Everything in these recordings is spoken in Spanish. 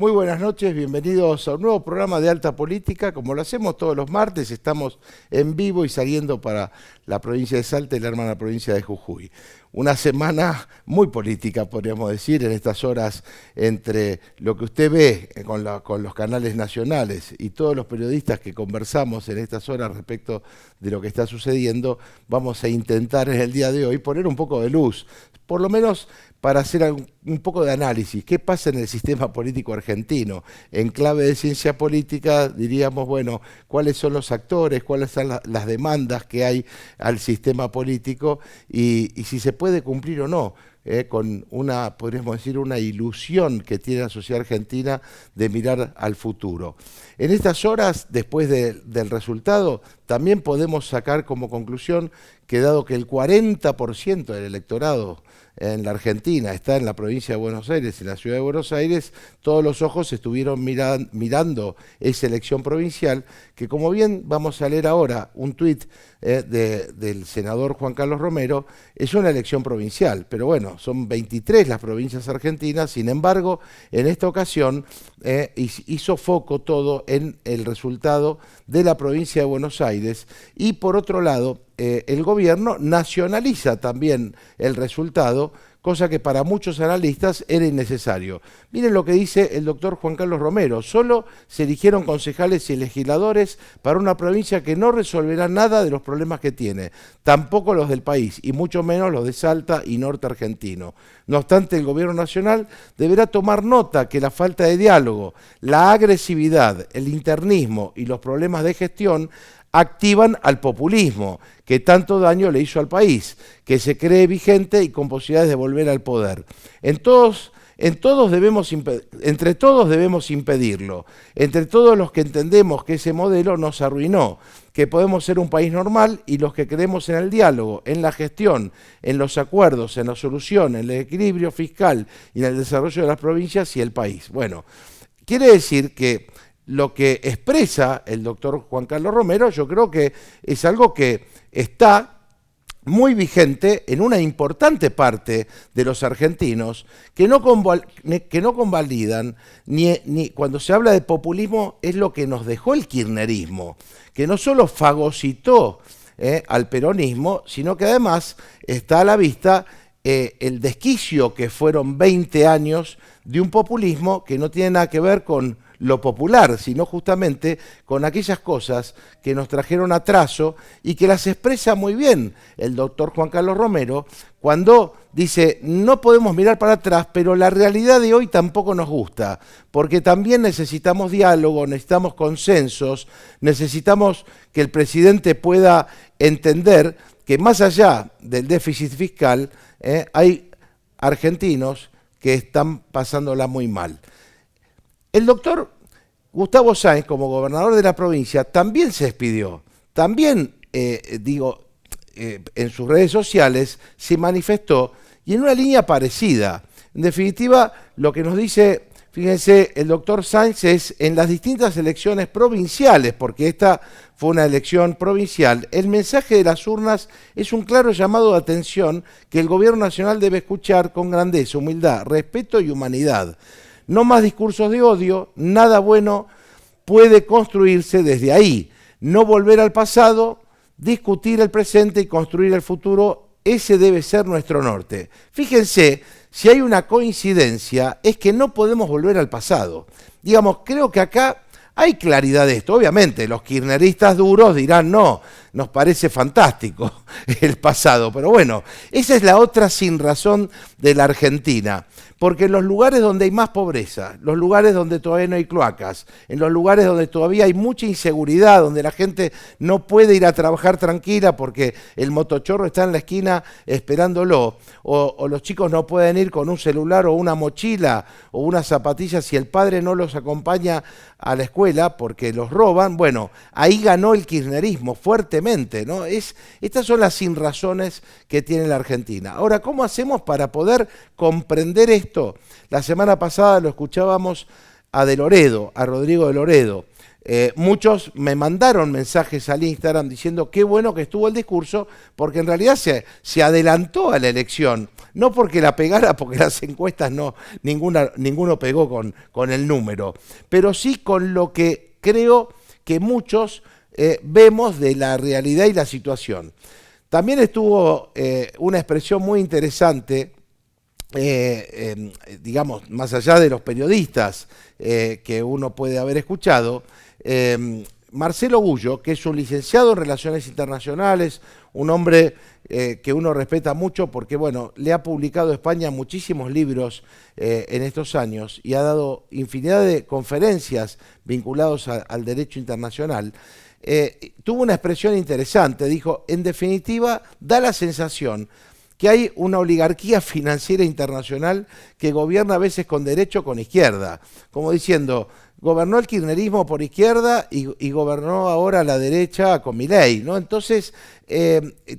Muy buenas noches, bienvenidos a un nuevo programa de Alta Política. Como lo hacemos todos los martes, estamos en vivo y saliendo para la provincia de Salta y la hermana provincia de Jujuy. Una semana muy política, podríamos decir, en estas horas entre lo que usted ve con los canales nacionales y todos los periodistas que conversamos en estas horas respecto de lo que está sucediendo. Vamos a intentar en el día de hoy poner un poco de luz, por lo menos para hacer un poco de análisis. ¿Qué pasa en el sistema político argentino? En clave de ciencia política diríamos, bueno, ¿cuáles son los actores? ¿Cuáles son las demandas que hay al sistema político? Y si se puede cumplir o no, con una, podríamos decir, una ilusión que tiene la sociedad argentina de mirar al futuro. En estas horas, después del resultado, también podemos sacar como conclusión que dado que el 40% del electorado en la Argentina está en la provincia de Buenos Aires, en la ciudad de Buenos Aires, todos los ojos estuvieron mirando esa elección provincial, que como bien vamos a leer ahora, un tuit del senador Juan Carlos Romero, es una elección provincial, pero bueno, son 23 las provincias argentinas. Sin embargo, en esta ocasión hizo foco todo en el resultado de la provincia de Buenos Aires y por otro lado, el gobierno nacionaliza también el resultado, cosa que para muchos analistas era innecesario. Miren lo que dice el doctor Juan Carlos Romero: solo se eligieron concejales y legisladores para una provincia que no resolverá nada de los problemas que tiene, tampoco los del país, y mucho menos los de Salta y norte argentino. No obstante, el gobierno nacional deberá tomar nota que la falta de diálogo, la agresividad, el internismo y los problemas de gestión activan al populismo, que tanto daño le hizo al país, que se cree vigente y con posibilidades de volver al poder. Entre todos debemos impedirlo, entre todos los que entendemos que ese modelo nos arruinó, que podemos ser un país normal, y los que creemos en el diálogo, en la gestión, en los acuerdos, en la solución, en el equilibrio fiscal y en el desarrollo de las provincias y el país. Bueno, quiere decir que lo que expresa el doctor Juan Carlos Romero, yo creo que es algo que está muy vigente en una importante parte de los argentinos que no convalidan, ni cuando se habla de populismo es lo que nos dejó el kirchnerismo, que no solo fagocitó al peronismo, sino que además está a la vista el desquicio que fueron 20 años de un populismo que no tiene nada que ver con lo popular, sino justamente con aquellas cosas que nos trajeron atraso y que las expresa muy bien el doctor Juan Carlos Romero cuando dice: no podemos mirar para atrás, pero la realidad de hoy tampoco nos gusta, porque también necesitamos diálogo, necesitamos consensos, necesitamos que el presidente pueda entender que más allá del déficit fiscal hay argentinos que están pasándola muy mal. El doctor Gustavo Sáenz, como gobernador de la provincia, también se despidió. También, en sus redes sociales se manifestó y en una línea parecida. En definitiva, lo que nos dice, fíjense, el doctor Sáenz es: en las distintas elecciones provinciales, porque esta fue una elección provincial, el mensaje de las urnas es un claro llamado de atención que el gobierno nacional debe escuchar con grandeza, humildad, respeto y humanidad. No más discursos de odio, nada bueno puede construirse desde ahí. No volver al pasado, discutir el presente y construir el futuro, ese debe ser nuestro norte. Fíjense, si hay una coincidencia, es que no podemos volver al pasado. Digamos, creo que acá hay claridad de esto. Obviamente, los kirchneristas duros dirán: no, nos parece fantástico el pasado. Pero bueno, esa es la otra sinrazón de la Argentina. Porque en los lugares donde hay más pobreza, los lugares donde todavía no hay cloacas, en los lugares donde todavía hay mucha inseguridad, donde la gente no puede ir a trabajar tranquila porque el motochorro está en la esquina esperándolo, o los chicos no pueden ir con un celular o una mochila o unas zapatillas si el padre no los acompaña a la escuela porque los roban, bueno, ahí ganó el kirchnerismo fuertemente, ¿no? Estas son las sinrazones que tiene la Argentina. Ahora, ¿cómo hacemos para poder comprender esto? La semana pasada lo escuchábamos a Rodrigo de Loredo. Muchos me mandaron mensajes al Instagram diciendo: qué bueno que estuvo el discurso, porque en realidad se adelantó a la elección No porque la pegara, porque las encuestas ninguno pegó con el número, pero sí con lo que creo que muchos vemos de la realidad y la situación. También estuvo una expresión muy interesante, digamos, más allá de los periodistas que uno puede haber escuchado, Marcelo Gullo, que es un licenciado en Relaciones Internacionales, un hombre que uno respeta mucho porque, bueno, le ha publicado a España muchísimos libros en estos años y ha dado infinidad de conferencias vinculados al derecho internacional. Tuvo una expresión interesante, dijo, en definitiva, da la sensación que hay una oligarquía financiera internacional que gobierna a veces con derecha o con izquierda, como diciendo, gobernó el kirchnerismo por izquierda y gobernó ahora la derecha con Milei, ¿no? Entonces,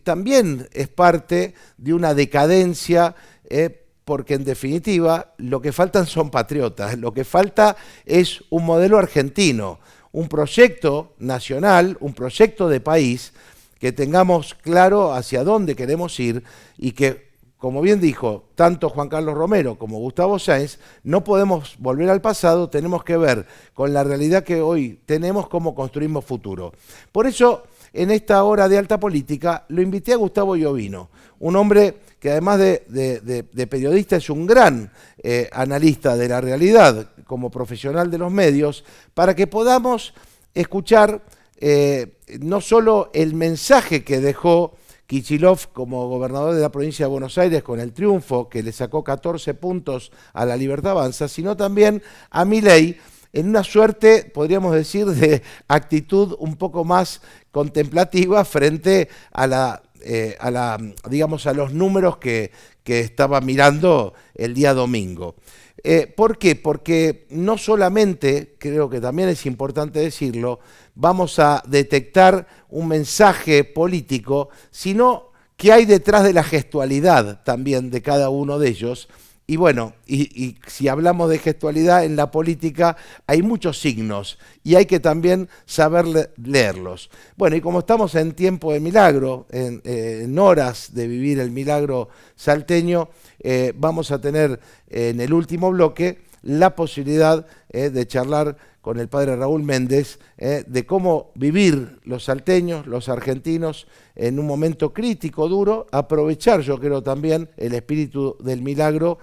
también es parte de una decadencia, porque en definitiva lo que faltan son patriotas, lo que falta es un modelo argentino, un proyecto nacional, un proyecto de país, que tengamos claro hacia dónde queremos ir y que, como bien dijo tanto Juan Carlos Romero como Gustavo Sáenz, no podemos volver al pasado, tenemos que ver con la realidad que hoy tenemos cómo construimos futuro. Por eso, en esta hora de alta política, lo invité a Gustavo Iovino, un hombre que además de periodista es un gran analista de la realidad como profesional de los medios, para que podamos escuchar no solo el mensaje que dejó Kicillof como gobernador de la provincia de Buenos Aires con el triunfo que le sacó 14 puntos a La Libertad Avanza, sino también a Milei en una suerte, podríamos decir, de actitud un poco más contemplativa frente a digamos, a los números que estaba mirando el día domingo. ¿Por qué? Porque no solamente, creo que también es importante decirlo, vamos a detectar un mensaje político, sino que hay detrás de la gestualidad también de cada uno de ellos. Y bueno, y si hablamos de gestualidad en la política, hay muchos signos y hay que también saber leerlos. Bueno, y como estamos en tiempo de milagro, en horas de vivir el milagro salteño, vamos a tener en el último bloque la posibilidad de charlar con el padre Raúl Méndez, de cómo vivir los salteños, los argentinos, en un momento crítico, duro, aprovechar, yo creo también, el espíritu del milagro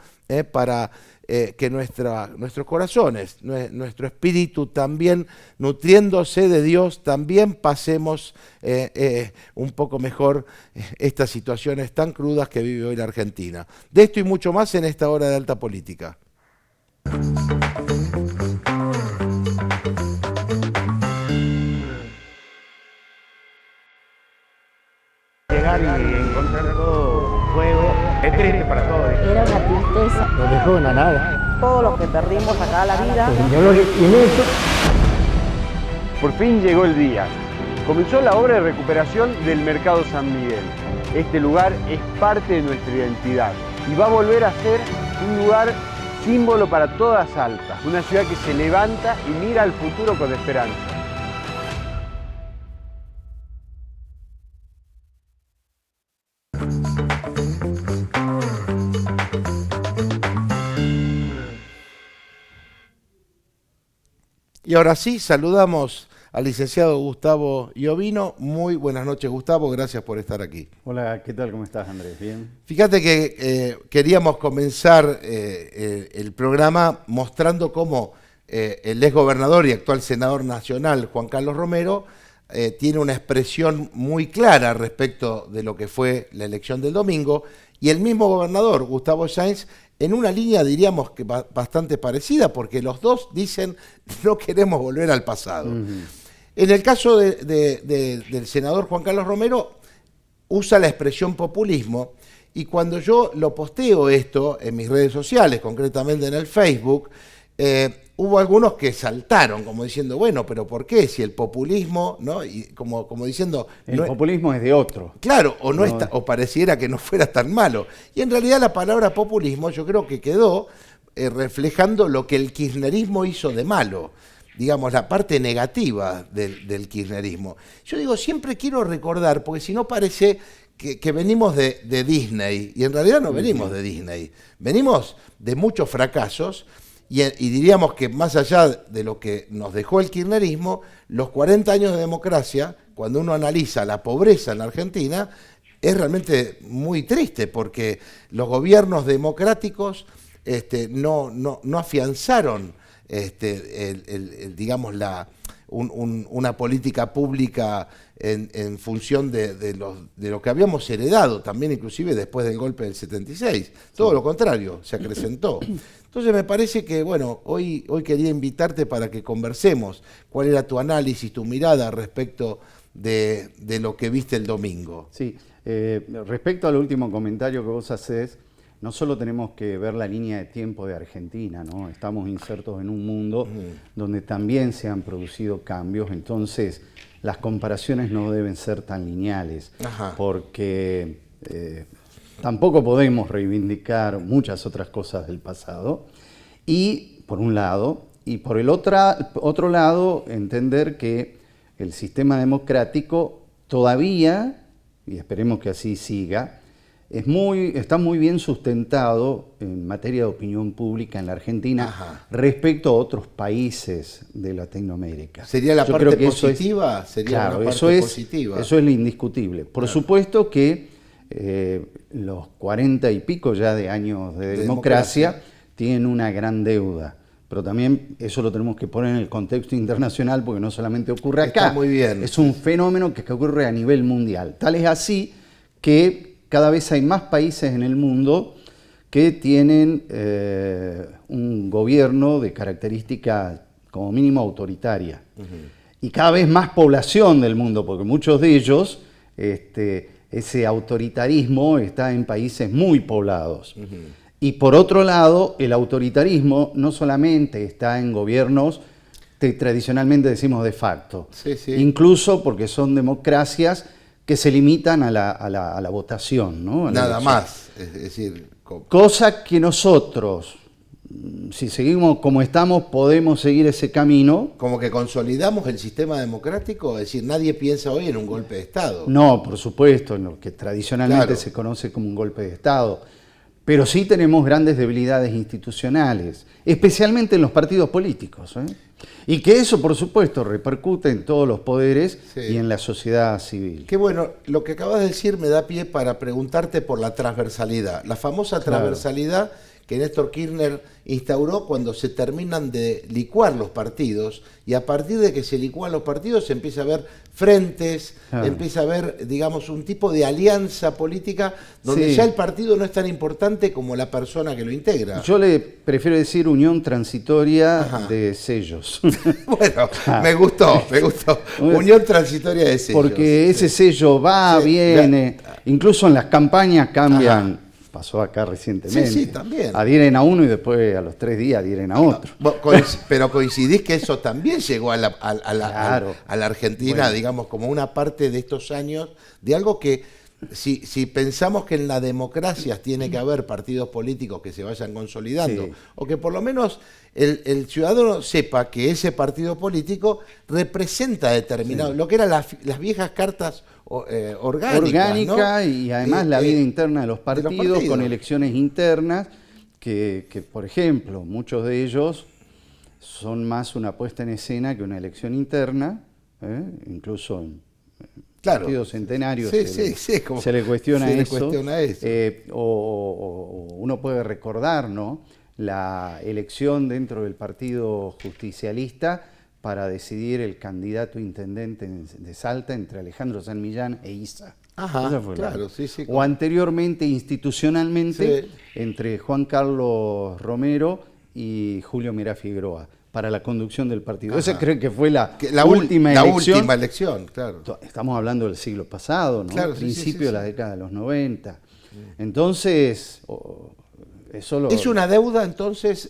para que nuestros corazones, nuestro espíritu también, nutriéndose de Dios, también pasemos un poco mejor estas situaciones tan crudas que vive hoy la Argentina. De esto y mucho más en esta hora de alta política. Llegar y encontrar todo fuego es triste para todos. Era una tristeza. Nos dejó en la nada. Todo lo que perdimos acá la vida. Yo lo que tiene eso. Por fin llegó el día. Comenzó la obra de recuperación del Mercado San Miguel. Este lugar es parte de nuestra identidad y va a volver a ser un lugar símbolo para toda Salta. Una ciudad que se levanta y mira al futuro con esperanza. Y ahora sí, saludamos al licenciado Gustavo Iovino. Muy buenas noches, Gustavo, gracias por estar aquí. Hola, ¿qué tal? ¿Cómo estás, Andrés? ¿Bien? Fíjate que queríamos comenzar el programa mostrando cómo el exgobernador y actual senador nacional, Juan Carlos Romero, tiene una expresión muy clara respecto de lo que fue la elección del domingo, y el mismo gobernador, Gustavo Sáenz, en una línea diríamos que bastante parecida, porque los dos dicen no queremos volver al pasado. En el caso del senador Juan Carlos Romero, usa la expresión populismo, y cuando yo lo posteo esto en mis redes sociales, concretamente en el Facebook, hubo algunos que saltaron como diciendo, bueno, pero ¿por qué? Si el populismo, ¿no? Y como diciendo... El populismo es de otro. Claro, o pareciera que no fuera tan malo. Y en realidad la palabra populismo yo creo que quedó reflejando lo que el kirchnerismo hizo de malo, digamos, la parte negativa del kirchnerismo. Yo digo, siempre quiero recordar, porque si no parece que venimos de Disney, y en realidad no venimos de Disney, venimos de muchos fracasos, y diríamos que más allá de lo que nos dejó el kirchnerismo, los 40 años de democracia, cuando uno analiza la pobreza en la Argentina, es realmente muy triste, porque los gobiernos democráticos no afianzaron digamos, una política pública en función de lo que habíamos heredado, también inclusive después del golpe del 76. Todo lo contrario, se acrecentó. Entonces me parece que, bueno, hoy quería invitarte para que conversemos cuál era tu análisis, tu mirada respecto de lo que viste el domingo. Sí, respecto al último comentario que vos hacés, no solo tenemos que ver la línea de tiempo de Argentina, ¿no? Estamos insertos en un mundo donde también se han producido cambios, entonces las comparaciones no deben ser tan lineales, porque tampoco podemos reivindicar muchas otras cosas del pasado, y por un lado, y por el otro lado, entender que el sistema democrático todavía, y esperemos que así siga, está muy bien sustentado en materia de opinión pública en la Argentina respecto a otros países de Latinoamérica. ¿Sería la parte positiva? Claro, eso es lo indiscutible. Por supuesto que los 40 y pico ya de años de democracia tienen una gran deuda. Pero también eso lo tenemos que poner en el contexto internacional, porque no solamente ocurre acá. Está muy bien. Es un fenómeno que ocurre a nivel mundial. Tal es así que cada vez hay más países en el mundo que tienen un gobierno de característica como mínimo autoritaria. Y cada vez más población del mundo, porque muchos de ellos, ese autoritarismo está en países muy poblados. Y por otro lado, el autoritarismo no solamente está en gobiernos que tradicionalmente decimos de facto, incluso porque son democracias que se limitan a la votación, ¿no? Nada más, es decir... Cosa que nosotros, si seguimos como estamos, podemos seguir ese camino. Como que consolidamos el sistema democrático, es decir, nadie piensa hoy en un golpe de Estado. No, por supuesto, en lo que tradicionalmente se conoce como un golpe de Estado. Pero sí tenemos grandes debilidades institucionales, especialmente en los partidos políticos, y que eso, por supuesto, repercute en todos los poderes y en la sociedad civil. Qué bueno, lo que acabas de decir me da pie para preguntarte por la transversalidad, la famosa transversalidad que Néstor Kirchner instauró cuando se terminan de licuar los partidos, y a partir de que se licúan los partidos se empieza a ver frentes, empieza a haber, digamos, un tipo de alianza política donde ya el partido no es tan importante como la persona que lo integra. Yo le prefiero decir unión transitoria de sellos. Bueno, me gustó. Unión transitoria de sellos. Porque ese sello va, viene, incluso en las campañas cambian. Pasó acá recientemente. Sí, también. Adhieren a uno y después a los 3 días adhieren a otro. Pero coincidís que eso también llegó a la Argentina, digamos, como una parte de estos años, de algo que, si pensamos que en la democracia tiene que haber partidos políticos que se vayan consolidando, o que por lo menos el ciudadano sepa que ese partido político representa determinado, lo que eran las viejas cartas orgánica, ¿no? Y además la vida interna de los partidos con elecciones internas que, por ejemplo, muchos de ellos son más una puesta en escena que una elección interna, incluso en partidos centenarios se le cuestiona eso. O uno puede recordar, ¿no?, la elección dentro del Partido Justicialista para decidir el candidato intendente de Salta entre Alejandro San Millán e Issa. O anteriormente, institucionalmente, entre Juan Carlos Romero y Julio Mirá Figueroa, para la conducción del partido. Esa creo que fue la última elección. Claro. Estamos hablando del siglo pasado, ¿no? Principio de la década de los 90. Entonces... ¿Es una deuda, entonces,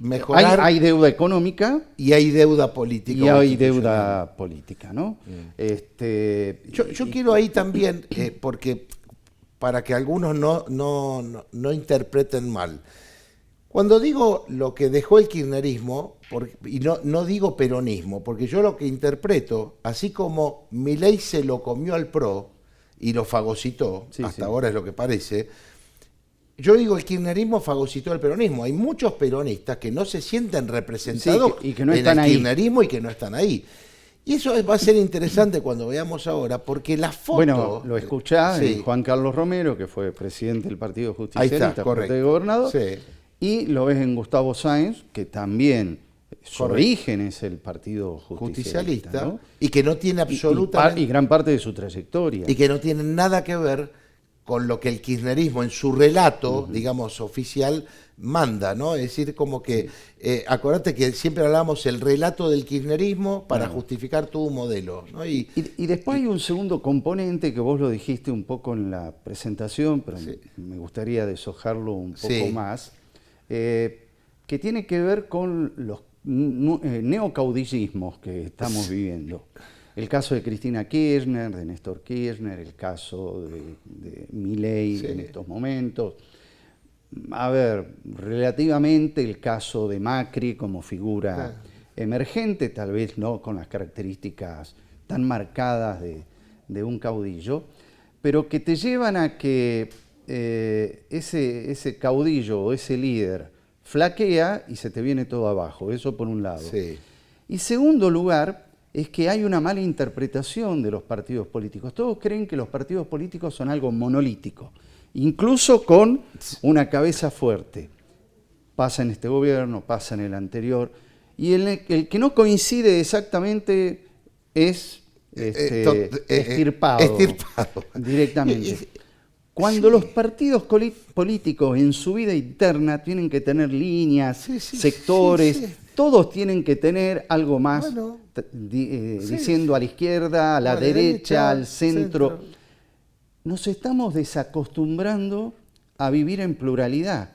mejorar? Hay deuda económica. Y hay deuda política. Y hay deuda política, ¿no? Yo quiero ahí también, porque para que algunos no interpreten mal. Cuando digo lo que dejó el kirchnerismo, y no digo peronismo, porque yo lo que interpreto, así como Milei se lo comió al PRO, y lo fagocitó, Sí, hasta sí. ahora es lo que parece. Yo digo, el kirchnerismo fagocitó al peronismo. Hay muchos peronistas que no se sienten representados Sí, y que no en están el ahí. kirchnerismo y que no están ahí. Y eso va a ser interesante cuando veamos ahora, porque la foto... Bueno, lo escuchás Sí. en Juan Carlos Romero, que fue presidente del Partido Ahí Justicialista, está, parte correcto. de gobernador, Sí. y lo ves en Gustavo Sáenz, que también su Correcto. origen es el Partido Justicialista, Justicialista, ¿no? y que no tiene Y absolutamente... gran parte de su trayectoria. y que no tienen nada que ver con lo que el kirchnerismo en su relato, digamos, oficial, manda, ¿no? Es decir, como que, acordate que siempre hablamos el relato del kirchnerismo para justificar todo un modelo, ¿no? Y después hay un segundo componente que vos lo dijiste un poco en la presentación, pero me gustaría deshojarlo un poco Sí. más, que tiene que ver con los neocaudillismos que estamos viviendo. El caso de Cristina Kirchner, de Néstor Kirchner, el caso de Milei Sí. en estos momentos. A ver, relativamente el caso de Macri como figura Claro. emergente, tal vez no con las características tan marcadas de un caudillo, pero que te llevan a que ese caudillo o ese líder flaquea y se te viene todo abajo, eso por un lado. Sí. Y segundo lugar, es que hay una mala interpretación de los partidos políticos. Todos creen que los partidos políticos son algo monolítico, incluso con una cabeza fuerte. Pasa en este gobierno, pasa en el anterior, y el que no coincide exactamente es extirpado directamente. Cuando los partidos políticos en su vida interna tienen que tener líneas, sectores, todos tienen que tener algo más, Bueno, diciendo a la izquierda, a la derecha, al centro. Nos estamos desacostumbrando a vivir en pluralidad,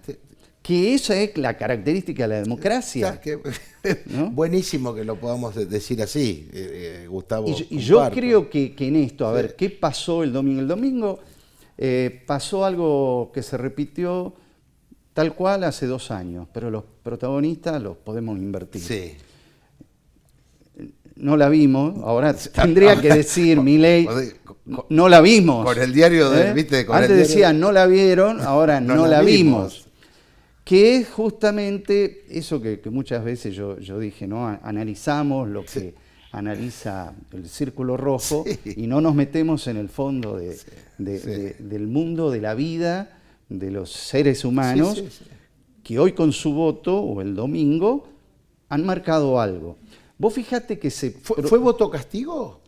que esa es la característica de la democracia. ¿no? Buenísimo que lo podamos decir así, Gustavo. Y yo comparto. creo que en esto, a ver, ¿qué pasó el domingo? El domingo pasó algo que se repitió tal cual hace 2 años, pero los protagonistas los podemos invertir. Sí. No la vimos, ahora tendría que decir Milei, con- no la vimos. con el diario de- ¿viste? Con Antes el diario- decía no la vieron, ahora No no, la la vimos. vimos. Que es justamente eso que muchas veces yo dije, ¿no? Analizamos lo que analiza el círculo rojo y no nos metemos en el fondo del mundo, de la vida, de los seres humanos, que hoy con su voto, o el domingo, han marcado algo. Vos fijate que ¿Fue voto castigo?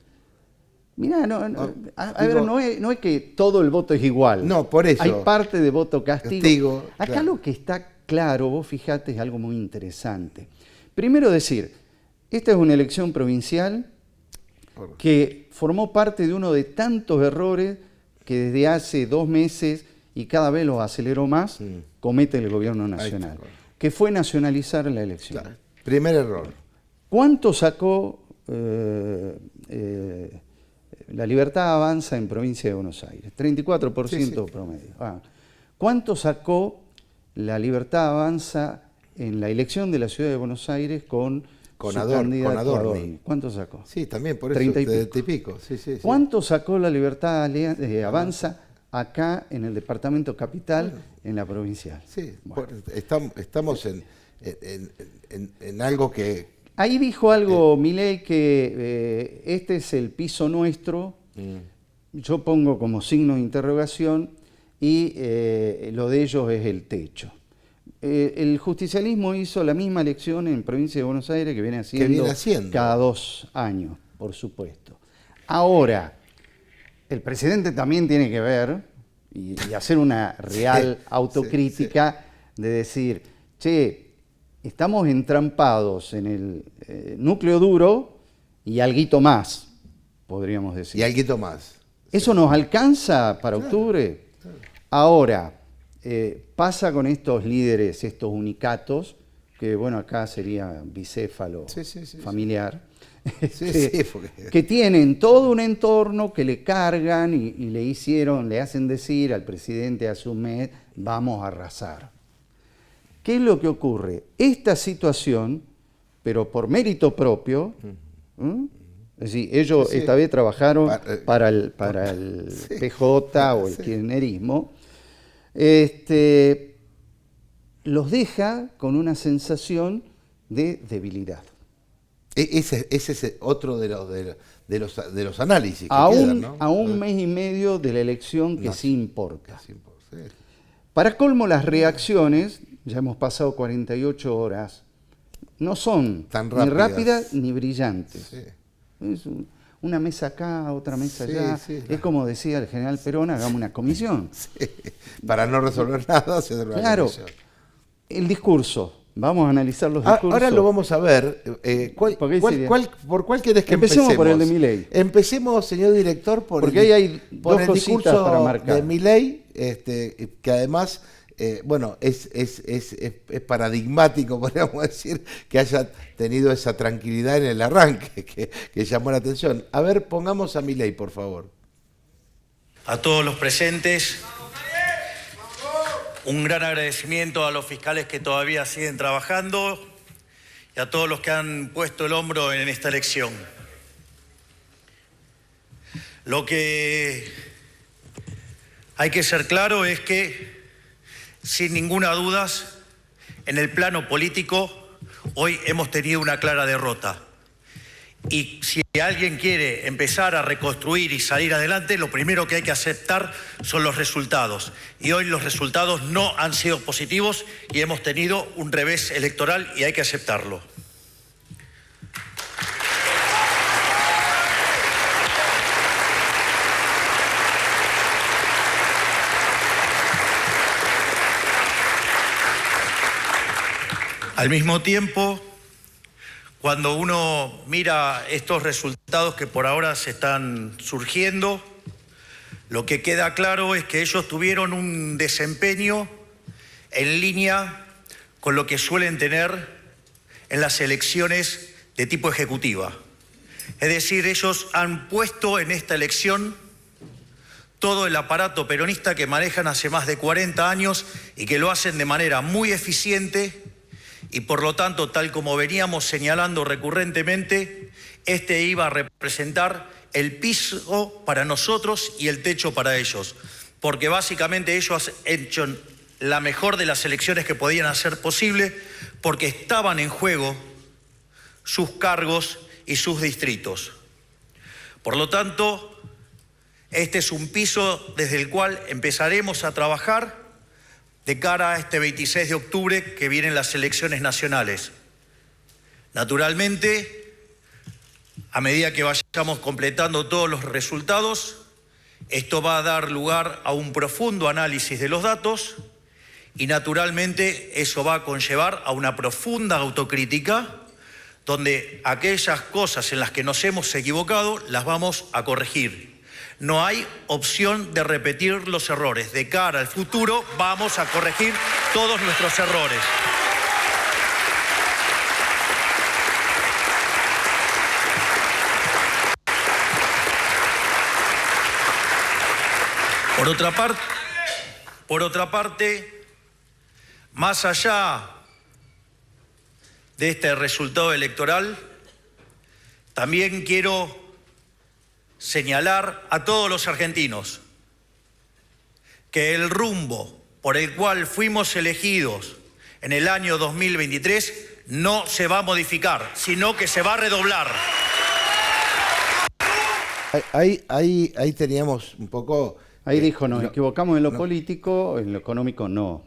Mirá, no, digo- no es que todo el voto es igual. No, por eso. Hay parte de voto castigo. Castigo, Acá claro. lo que está claro, vos fijate, es algo muy interesante. Primero decir, esta es una elección provincial que formó parte de uno de tantos errores que desde hace 2 meses, y cada vez los aceleró más, comete el gobierno nacional, correcto. que fue nacionalizar la elección. Claro. Primer error. ¿Cuánto sacó la Libertad Avanza en provincia de Buenos Aires? 34% promedio. ¿Cuánto sacó la Libertad Avanza en la elección de la ciudad de Buenos Aires con su candidato Adorni? ¿Cuánto sacó? Sí, también, por eso 30 y de pico. pico. Sí, sí, sí. ¿Cuánto sacó la Libertad Avanza acá en el departamento capital, en la provincial? Sí, Bueno. estamos en algo que... Ahí dijo algo Milei que este es el piso nuestro, yo pongo como signo de interrogación, y lo de ellos es el techo. El justicialismo hizo la misma elección en provincia de Buenos Aires que viene haciendo cada 2 años, por supuesto. Ahora, el presidente también tiene que ver y hacer una real autocrítica de decir, che, estamos entrampados en el núcleo duro y alguito más, podríamos decir. Y alguito más. ¿Eso nos alcanza para octubre? Ahora, pasa con estos líderes, estos unicatos, que bueno, acá sería bicéfalo familiar, que tienen todo un entorno que le cargan y le hacen decir al presidente hace un mes, vamos a arrasar. ¿Qué es lo que ocurre? Esta situación, pero por mérito propio, Es decir, ellos Sí. esta vez trabajaron para el Sí. PJ o el Sí. kirchnerismo. Los deja con una sensación de debilidad. Ese es otro de los análisis que A quedan, un, ¿no? a un mes y medio de la elección que No, sí importa. Sí. Para colmo, las reacciones, ya hemos pasado 48 horas, no son Tan ni rápidas. rápidas ni brillantes. Sí. Es una mesa acá, otra mesa Sí, allá. sí, Es como decía el general Perón, hagamos una comisión. Para no resolver nada, se hace una Claro, comisión. el discurso. Vamos a analizar los discursos. Ahora lo vamos a ver. ¿Por cuál querés que empecemos? Empecemos por el de Milei. Empecemos, señor director, Porque ahí hay dos el cositas discurso para marcar. de Milei, que además, es paradigmático, podríamos decir, que haya tenido esa tranquilidad en el arranque, que llamó la atención. A ver, pongamos a Milei, por favor. A todos los presentes, un gran agradecimiento a los fiscales que todavía siguen trabajando y a todos los que han puesto el hombro en esta elección. Lo que hay que ser claro es que, sin ninguna duda, en el plano político, hoy hemos tenido una clara derrota. Y si alguien quiere empezar a reconstruir y salir adelante, lo primero que hay que aceptar son los resultados. Y hoy los resultados no han sido positivos y hemos tenido un revés electoral y hay que aceptarlo. Al mismo tiempo, cuando uno mira estos resultados que por ahora se están surgiendo, lo que queda claro es que ellos tuvieron un desempeño en línea con lo que suelen tener en las elecciones de tipo ejecutiva. Es decir, ellos han puesto en esta elección todo el aparato peronista que manejan hace más de 40 años y que lo hacen de manera muy eficiente. Y por lo tanto, tal como veníamos señalando recurrentemente, este iba a representar el piso para nosotros y el techo para ellos. Porque básicamente ellos han hecho la mejor de las elecciones que podían hacer posible, porque estaban en juego sus cargos y sus distritos. Por lo tanto, este es un piso desde el cual empezaremos a trabajar de cara a este 26 de octubre que vienen las elecciones nacionales. Naturalmente, a medida que vayamos completando todos los resultados, esto va a dar lugar a un profundo análisis de los datos y naturalmente eso va a conllevar a una profunda autocrítica donde aquellas cosas en las que nos hemos equivocado las vamos a corregir. No hay opción de repetir los errores. De cara al futuro vamos a corregir todos nuestros errores. Por otra parte, más allá de este resultado electoral, también quiero señalar a todos los argentinos que el rumbo por el cual fuimos elegidos en el año 2023 no se va a modificar, sino que se va a redoblar. Ahí teníamos un poco... Ahí dijo, nos equivocamos en lo político, en lo económico no.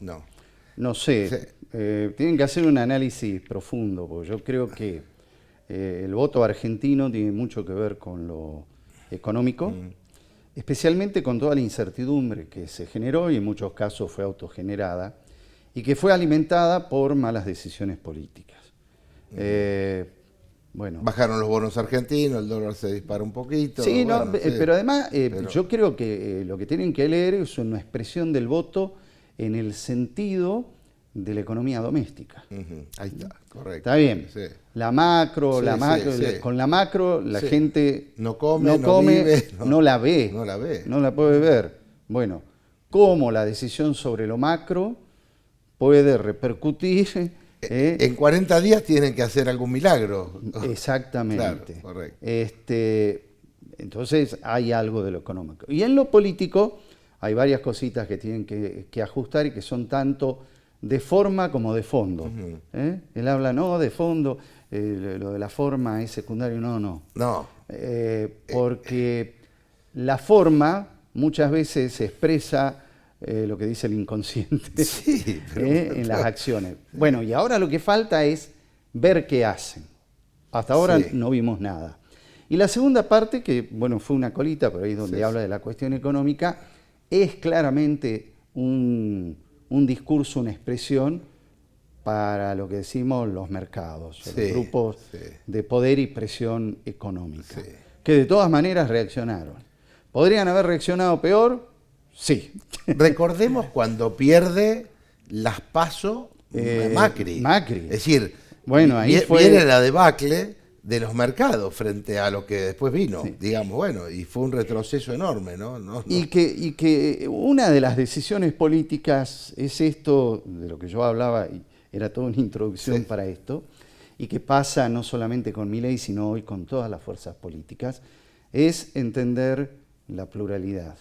No sé, Sí. tienen que hacer un análisis profundo, porque yo creo que el voto argentino tiene mucho que ver con lo económico, especialmente con toda la incertidumbre que se generó y en muchos casos fue autogenerada y que fue alimentada por malas decisiones políticas. Bueno. Bajaron los bonos argentinos, el dólar se dispara un poquito. Sí, bueno, no, sí. pero además yo creo que lo que tienen que leer es una expresión del voto en el sentido de la economía doméstica. Ahí está, correcto. Está bien. Sí. La macro, Sí. con la macro la Sí. gente No come, no vive, no la ve. No la ve. No la puede ver. Bueno, ¿cómo la decisión sobre lo macro puede repercutir En 40 días tienen que hacer algún milagro. Exactamente. Claro, correcto. Entonces hay algo de lo económico. Y en lo político hay varias cositas que tienen que ajustar y que son tanto de forma como de fondo. Él habla, no, de fondo, lo de la forma es secundario, no. No. Porque la forma muchas veces expresa lo que dice el inconsciente Sí, pero, en las acciones. Bueno, y ahora lo que falta es ver qué hacen. Hasta ahora Sí. no vimos nada. Y la segunda parte, que bueno, fue una colita, pero ahí es donde Sí, habla de la cuestión económica, es claramente un discurso, una expresión para lo que decimos los mercados, Sí, los grupos sí. de poder y presión económica, Sí. que de todas maneras reaccionaron. ¿Podrían haber reaccionado peor? Sí. Recordemos cuando pierde las PASO Macri. Macri. Es decir, Bueno, ahí fue- viene la debacle de los mercados frente a lo que después vino, Sí. digamos, bueno, y fue un retroceso enorme, ¿no? Y que una de las decisiones políticas es esto, de lo que yo hablaba, y era toda una introducción Sí. para esto, y que pasa no solamente con Milei, sino hoy con todas las fuerzas políticas, es entender la pluralidad,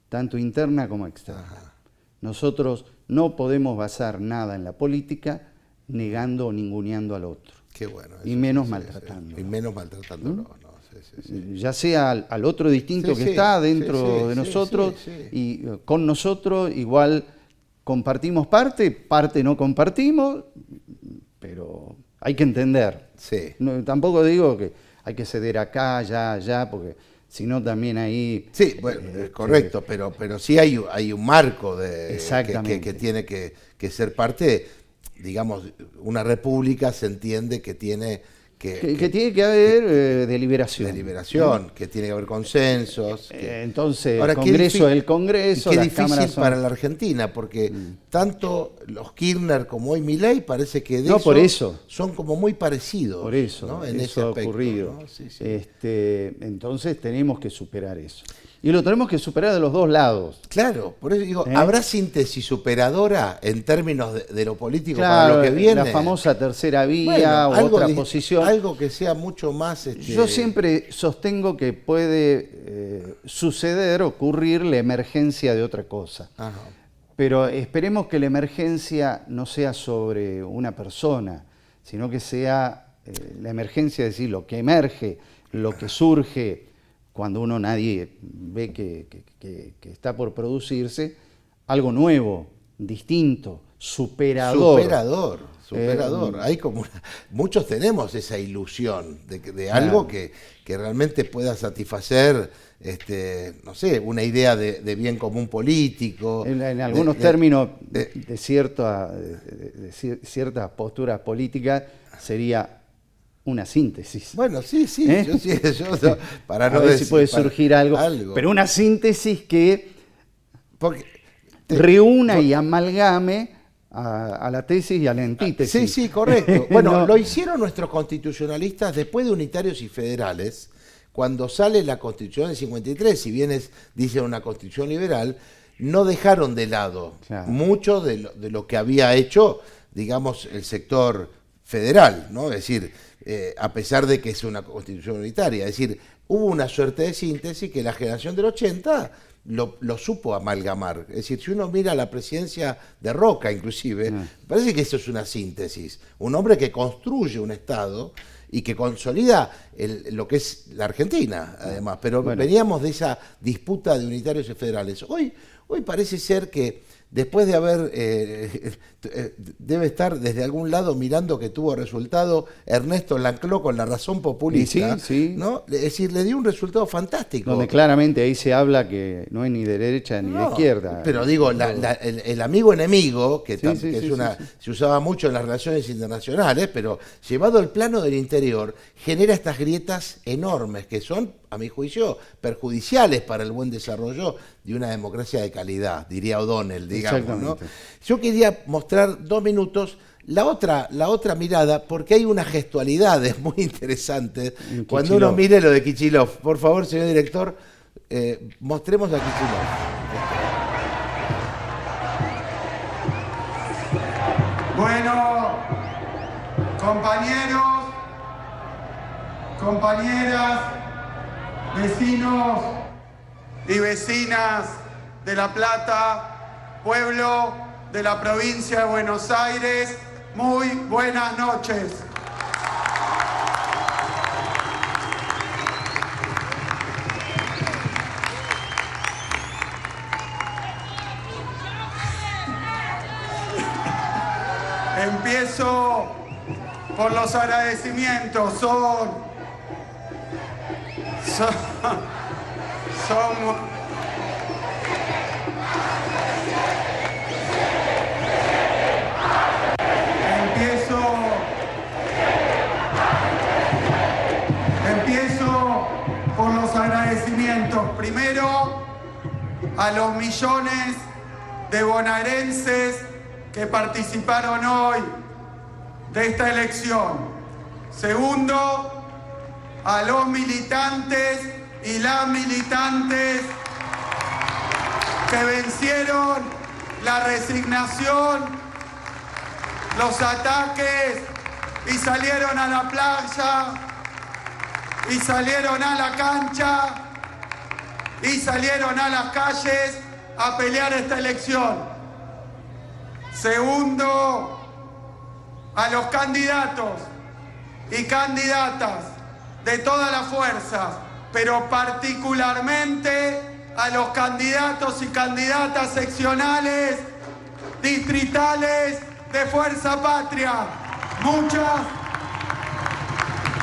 tanto interna como externa. Ajá. Nosotros no podemos basar nada en la política negando o ninguneando al otro. Qué bueno. Y eso menos sí, maltratándolo. sí. Y menos maltratándolo, ¿no? Sí. Ya sea al otro distinto Sí, que sí, está dentro sí, sí, de sí, nosotros sí, sí. y con nosotros igual compartimos parte no compartimos, pero hay que entender. Sí. No, tampoco digo que hay que ceder acá, allá, porque si no también ahí... Sí, bueno, es correcto, pero sí hay un marco de Exactamente. que tiene que ser parte, digamos, una república se entiende que tiene Que tiene que haber deliberación. deliberación, que tiene que haber consensos. Entonces, Ahora, el qué Congreso es el difí- Congreso, y qué las difícil cámaras son... para la Argentina, porque tanto los Kirchner como hoy Milei parece que de No, por eso. son como muy parecidos. Por eso, ¿no? En eso ese ha aspecto, ocurrido. ¿no? Sí, sí. Entonces tenemos que superar eso. Y lo tenemos que superar de los dos lados. Claro, por eso digo, ¿Eh? ¿habrá síntesis superadora en términos de lo político Claro, para lo que viene? la famosa tercera vía Bueno, o algo otra dis- posición. Algo que sea mucho más... Yo siempre sostengo que puede ocurrir la emergencia de otra cosa. Ajá. Pero esperemos que la emergencia no sea sobre una persona, sino que sea la emergencia, es decir, lo que emerge, lo que surge cuando nadie ve que está por producirse, algo nuevo, distinto, superador. Superador. Hay como muchos tenemos esa ilusión de algo que realmente pueda satisfacer, no sé, una idea de bien común político. En algunos términos de ciertas posturas políticas sería una síntesis. Bueno, sí, ¿Eh? yo para A no ver decir, si puede para- surgir algo, pero una síntesis que Porque reúna y amalgame a la tesis y a la antítesis. Sí, correcto. Bueno, No. lo hicieron nuestros constitucionalistas después de unitarios y federales, cuando sale la Constitución del 53, si bien dice una Constitución liberal, no dejaron de lado Claro. mucho de lo que había hecho, digamos, el sector federal, ¿no? Es decir, a pesar de que es una Constitución unitaria, es decir, hubo una suerte de síntesis que la generación del 80 lo supo amalgamar. Es decir, si uno mira la presidencia de Roca, inclusive, parece que eso es una síntesis. Un hombre que construye un Estado y que consolida lo que es la Argentina, además. Pero Bueno. veníamos de esa disputa de unitarios y federales. Hoy parece ser que después de haber, debe estar desde algún lado mirando que tuvo resultado Ernesto Lancló con La Razón Populista, Y sí. ¿no? Es decir, le dio un resultado fantástico. Donde claramente ahí se habla que no es ni de derecha ni de No, izquierda. pero digo, el amigo enemigo, que, Sí, sí, que sí, sí. se usaba mucho en las relaciones internacionales, pero llevado al plano del interior, genera estas grietas enormes que son, a mi juicio, perjudiciales para el buen desarrollo de una democracia de calidad, diría O'Donnell, digamos, ¿no? Exactamente. Yo quería mostrar 2 minutos la otra mirada, porque hay unas gestualidades muy interesantes En cuando uno Kicillof. mire lo de Kicillof. Por favor, señor director, mostremos a Kicillof. Bueno, compañeros, compañeras, vecinos y vecinas de La Plata, pueblo de la provincia de Buenos Aires, muy buenas noches. Empiezo por los agradecimientos. Son Empiezo por los agradecimientos. Primero, a los millones de bonaerenses que participaron hoy de esta elección. Segundo, a los militantes y las militantes que vencieron la resignación, los ataques y salieron a la playa y salieron a la cancha y salieron a las calles a pelear esta elección. Segundo, a los candidatos y candidatas de todas las fuerzas, pero particularmente a los candidatos y candidatas seccionales, distritales de Fuerza Patria. Muchas,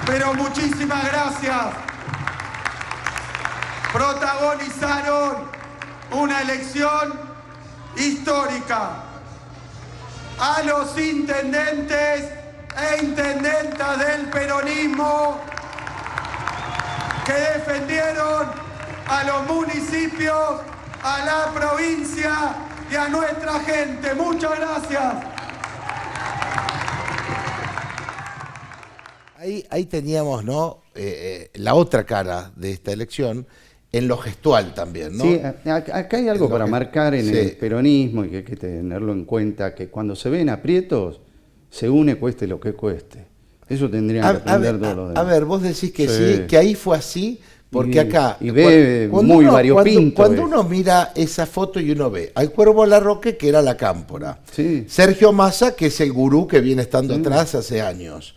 pero muchísimas gracias. Protagonizaron una elección histórica. A los intendentes e intendentas del peronismo que defendieron a los municipios, a la provincia y a nuestra gente. Muchas gracias. Ahí teníamos, ¿no? La otra cara de esta elección, en lo gestual también, ¿no? Sí, acá hay algo para marcar en el peronismo y que hay que tenerlo en cuenta, que cuando se ven aprietos, se une cueste lo que cueste. Eso tendrían que aprender todos los demás. A ver, vos decís que sí, que ahí fue así, porque acá... Y ve muy variopinto. Cuando uno mira esa foto y uno ve al Cuervo Larroque, que era la cámpora. Sí. Sergio Massa, que es el gurú que viene estando atrás hace años.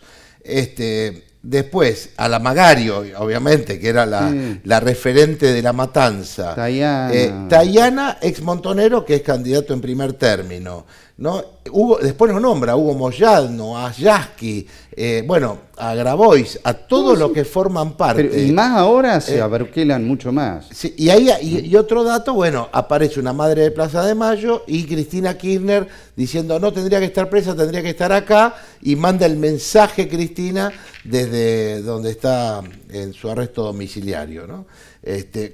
Después, a la Magario, obviamente, que era la referente de la matanza. Tayana, ex Montonero, que es candidato en primer término, ¿no? Después nos nombra a Hugo Moyano, a Yasky, a Grabois, a todos los que forman parte. Pero, y más ahora se aberquelan mucho más. Sí, y otro dato, aparece una madre de Plaza de Mayo y Cristina Kirchner diciendo no tendría que estar presa, tendría que estar acá, y manda el mensaje Cristina desde donde está en su arresto domiciliario, ¿no?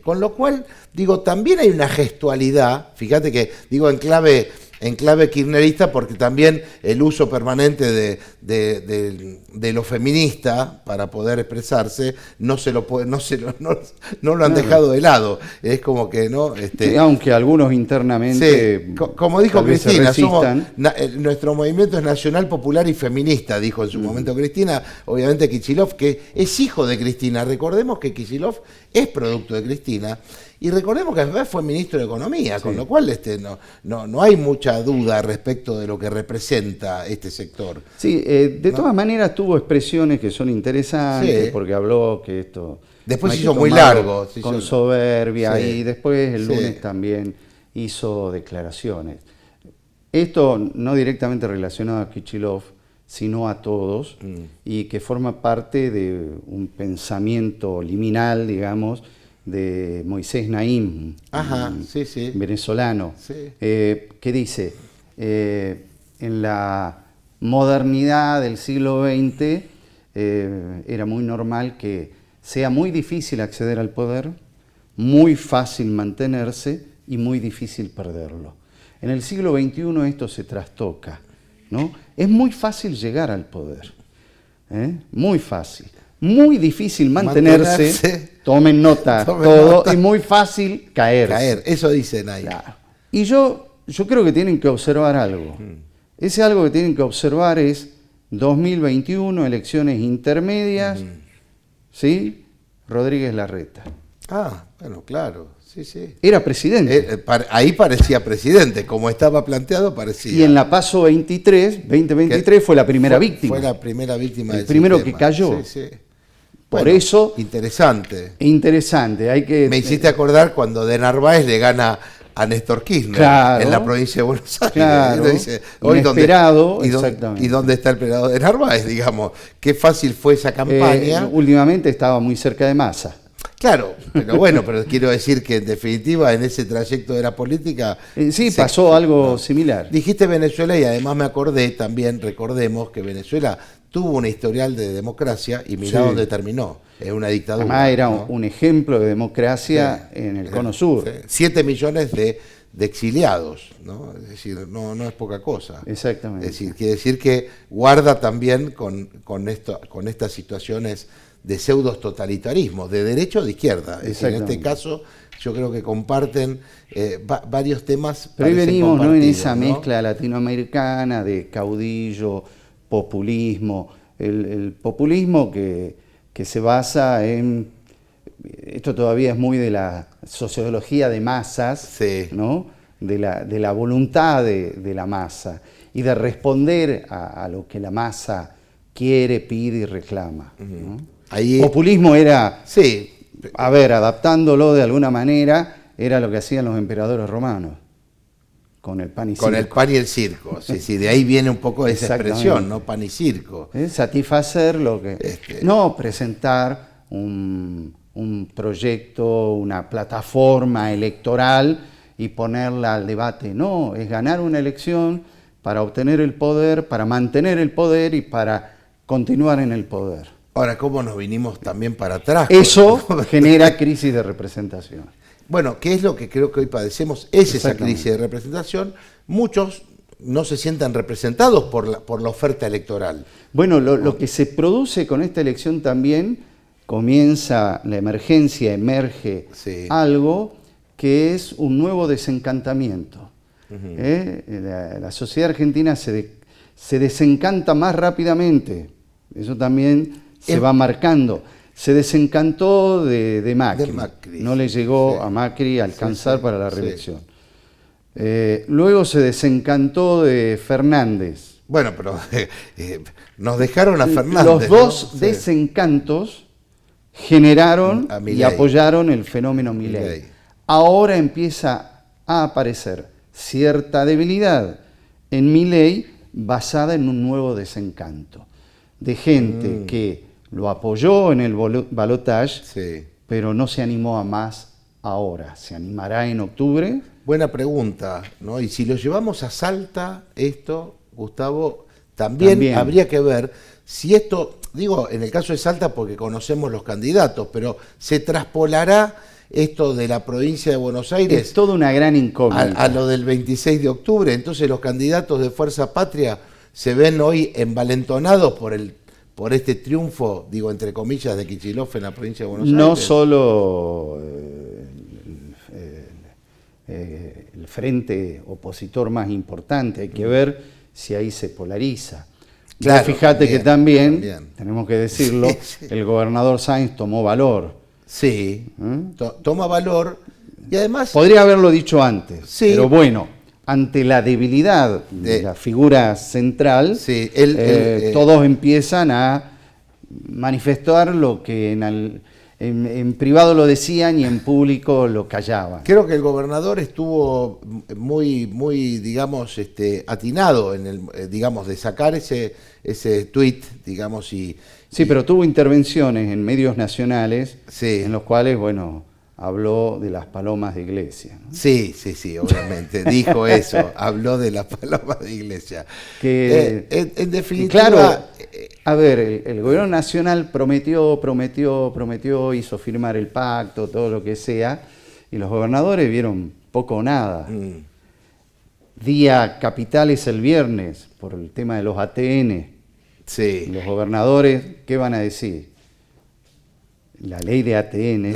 Con lo cual, digo, también hay una gestualidad, fíjate que digo en clave kirchnerista, porque también el uso permanente de lo feminista para poder expresarse no lo han dejado de lado. Es como que no, aunque algunos internamente, como dijo Cristina, nuestro movimiento es nacional, popular y feminista, dijo en su momento Cristina. Obviamente Kicillof, que es hijo de Cristina, recordemos que Kicillof es producto de Cristina. Y recordemos que además fue ministro de Economía, con lo cual no hay mucha duda respecto de lo que representa este sector. Sí, de todas maneras tuvo expresiones que son interesantes, porque habló que esto... Después se hizo muy largo. Con soberbia, y después el lunes también hizo declaraciones. Esto no directamente relacionado a Kicillof, sino a todos, y que forma parte de un pensamiento liminal, digamos, de Moisés Naim, venezolano, que dice, en la modernidad del siglo XX era muy normal que sea muy difícil acceder al poder, muy fácil mantenerse y muy difícil perderlo. En el siglo XXI esto se trastoca, ¿no? Es muy fácil llegar al poder, muy fácil. Muy difícil mantenerse. Tomen nota, es muy fácil caer. Eso dicen ahí. Claro. Y yo creo que tienen que observar algo. Ese algo que tienen que observar es 2021, elecciones intermedias, ¿sí? Rodríguez Larreta. Ah, bueno, claro, sí, sí. Era presidente. Ahí parecía presidente, como estaba planteado parecía. Y en la PASO 2023 fue la primera víctima. Fue la primera víctima del primero sistema. Que cayó. Sí, sí. Por bueno, eso... Interesante. Interesante, hay que... Me hiciste acordar cuando de Narváez le gana a Néstor Kirchner, claro, en la provincia de Buenos Aires. Claro, dice, inesperado, ¿Y dónde está el pelado de Narváez? Digamos, qué fácil fue esa campaña. Últimamente estaba muy cerca de Massa. Claro, pero bueno, pero quiero decir que en definitiva en ese trayecto de la política... sí, pasó algo similar. Dijiste Venezuela y además me acordé también, recordemos que Venezuela tuvo un historial de democracia y mirá dónde terminó, es una dictadura. Además era un ejemplo de democracia en el Cono Sur. 7 millones de exiliados, ¿no? Es decir, no es poca cosa. Exactamente. Es decir, quiere decir que guarda también con estas situaciones de pseudos totalitarismo, de derecha o de izquierda. Es decir, en este caso yo creo que comparten varios temas. Pero ahí venimos, ¿no?, en esa mezcla latinoamericana de caudillo, populismo, el populismo que se basa en, esto todavía es muy de la sociología de masas, ¿no?, de la voluntad de la masa y de responder a lo que la masa quiere, pide y reclama, ¿no? Populismo era, a ver, adaptándolo de alguna manera, era lo que hacían los emperadores romanos, con el pan y circo. Con el pan y el circo, sí, de ahí viene un poco esa expresión, ¿no? Pan y circo. Satisfacer lo que... No presentar un proyecto, una plataforma electoral y ponerla al debate, no, es ganar una elección para obtener el poder, para mantener el poder y para continuar en el poder. Ahora, ¿cómo nos vinimos también para atrás? Eso genera crisis de representación. Bueno, ¿qué es lo que creo que hoy padecemos? Es esa crisis de representación. Muchos no se sientan representados por la oferta electoral. Bueno, lo que se produce con esta elección también, comienza la emergencia, emerge algo que es un nuevo desencantamiento. La sociedad argentina se desencanta más rápidamente. Eso también se va marcando. Se desencantó de Macri. No le llegó a Macri a alcanzar para la reelección. Luego se desencantó de Fernández. Bueno, pero nos dejaron a Fernández. Los dos desencantos generaron y apoyaron el fenómeno Milei. Ahora empieza a aparecer cierta debilidad en Milei basada en un nuevo desencanto de gente que lo apoyó en el balotaje, pero no se animó a más ahora. ¿Se animará en octubre? Buena pregunta, ¿no? Y si lo llevamos a Salta, esto, Gustavo, también habría que ver si esto, digo, en el caso de Salta porque conocemos los candidatos, pero se traspolará esto de la provincia de Buenos Aires. Es toda una gran incógnita. A lo del 26 de octubre. Entonces los candidatos de Fuerza Patria se ven hoy envalentonados por este triunfo, digo, entre comillas, de Kicillof en la provincia de Buenos Aires. No solo el frente opositor más importante, hay que ver si ahí se polariza. Claro, fíjate que también, tenemos que decirlo, el gobernador Sáenz tomó valor. Sí, toma valor y además... Podría haberlo dicho antes, pero bueno, ante la debilidad de la figura central, todos empiezan a manifestar lo que en privado lo decían y en público lo callaban. Creo que el gobernador estuvo muy digamos, atinado en digamos, de sacar ese tuit, digamos, y... Sí, pero tuvo intervenciones en medios nacionales en los cuales, bueno, habló de las palomas de Iglesia, ¿no? Sí, obviamente, dijo eso, habló de las palomas de Iglesia. En definitiva... Claro, a ver, el gobierno nacional prometió, hizo firmar el pacto, todo lo que sea, y los gobernadores vieron poco o nada. Día capital es el viernes, por el tema de los ATN. Sí. Los gobernadores, ¿qué van a decir? La ley de ATN.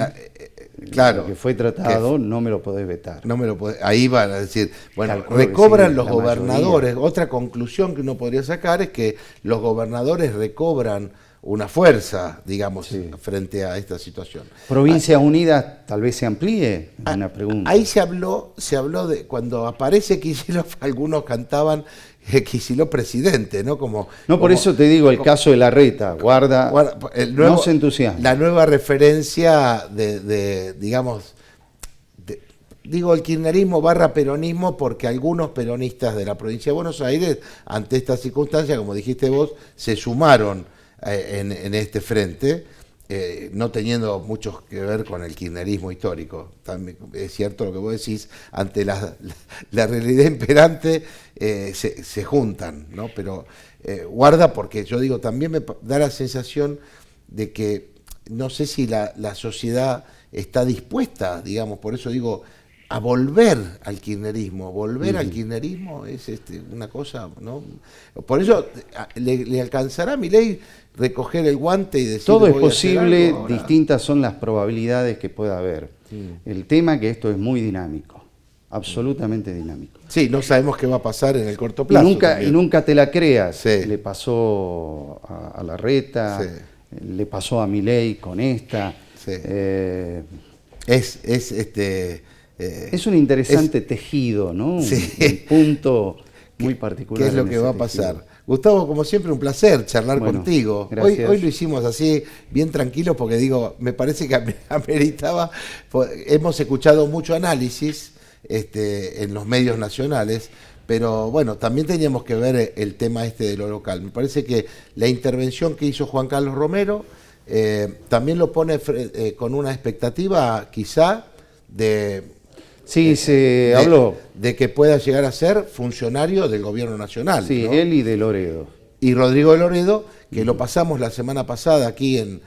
Claro, lo que fue tratado, no me lo podés vetar. No me lo podés, ahí van a decir, bueno, Calculo que recobran sí, los la gobernadores. mayoría. Otra conclusión que uno podría sacar es que los gobernadores recobran una fuerza, digamos, Sí. frente a esta situación. Provincias Unidas tal vez se amplíe, una pregunta. Ahí se habló de cuando aparece Kicillof, algunos cantaban Kicillof presidente, ¿no? Por eso te digo, el caso de Larreta, guarda, no se entusiasma. La nueva referencia digamos, digo el kirchnerismo / peronismo, porque algunos peronistas de la provincia de Buenos Aires, ante esta circunstancia, como dijiste vos, se sumaron en este frente, no teniendo mucho que ver con el kirchnerismo histórico. También es cierto lo que vos decís, ante la realidad imperante se juntan, ¿no? Pero guarda, porque yo digo, también me da la sensación de que no sé si la sociedad está dispuesta, digamos, por eso digo, a volver al kirchnerismo. Volver al kirchnerismo es una cosa, ¿no? Por eso le alcanzará a Milei recoger el guante y decir... Todo es voy a hacer posible, algo ahora. distintas son las probabilidades que pueda haber. El tema es que esto es muy dinámico, absolutamente dinámico. Sí, no sabemos qué va a pasar en el corto Y plazo. nunca te la creas. Sí. Le pasó a Larreta, Sí. le pasó a Milei con esta. Sí. Es un interesante tejido, ¿no? Sí. Un punto muy particular. ¿Qué es lo en que ese va a tejido. pasar? Gustavo, como siempre, un placer charlar Bueno, contigo. gracias. Hoy lo hicimos así, bien tranquilos, porque digo, me parece que ameritaba. Hemos escuchado mucho análisis en los medios nacionales, pero bueno, también teníamos que ver el tema de lo local. Me parece que la intervención que hizo Juan Carlos Romero también lo pone con una expectativa, quizá, Sí, se habló. de que pueda llegar a ser funcionario del gobierno nacional. Sí, ¿no? él y de Loredo. Y Rodrigo de Loredo, que lo pasamos la semana pasada aquí en